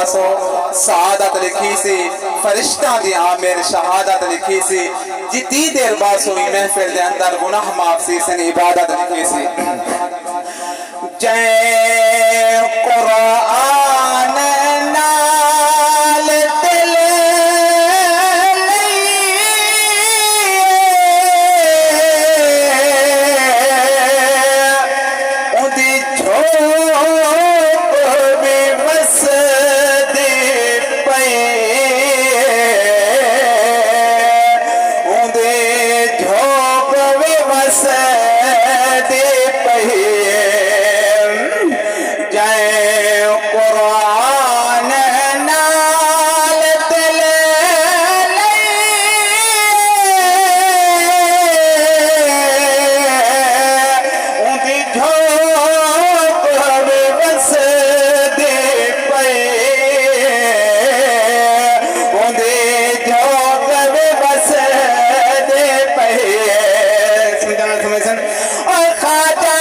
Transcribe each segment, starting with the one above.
पासो सआदत लिखी सी फरिश्ता दी आमिर शहादत लिखी सी जितनी देर बासो महफिल दे अंदर गुनाह माफ सी सन इबादत लिखी सी जय कुरान नाल दिल उदी झोंक में वसदे पे उदे झोंक में वसदे पे जय कुरान नाल दिल उदी झोंक में वसदे पे उदे झोंक में वसदे पे समझन और खाजा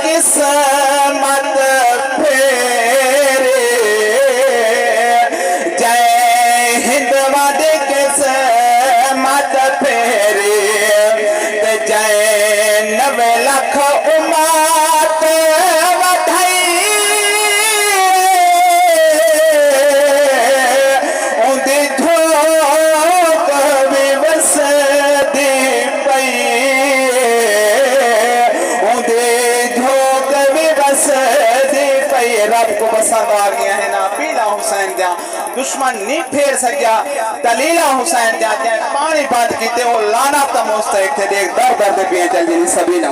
किस्मत फेरे जय हिंद वादे किस्मत फेरे जय 90 लाख उम्मत वधाई उंदी झोंक में वसदे पई रब को पसंद आ गया है ना पीला हुसैन दिया दुश्मन नहीं फेर सकिया दलीला हुसैन दिया पानी बात की लाना तमोस्त थे देख दर दर पे पिए चल सभी ना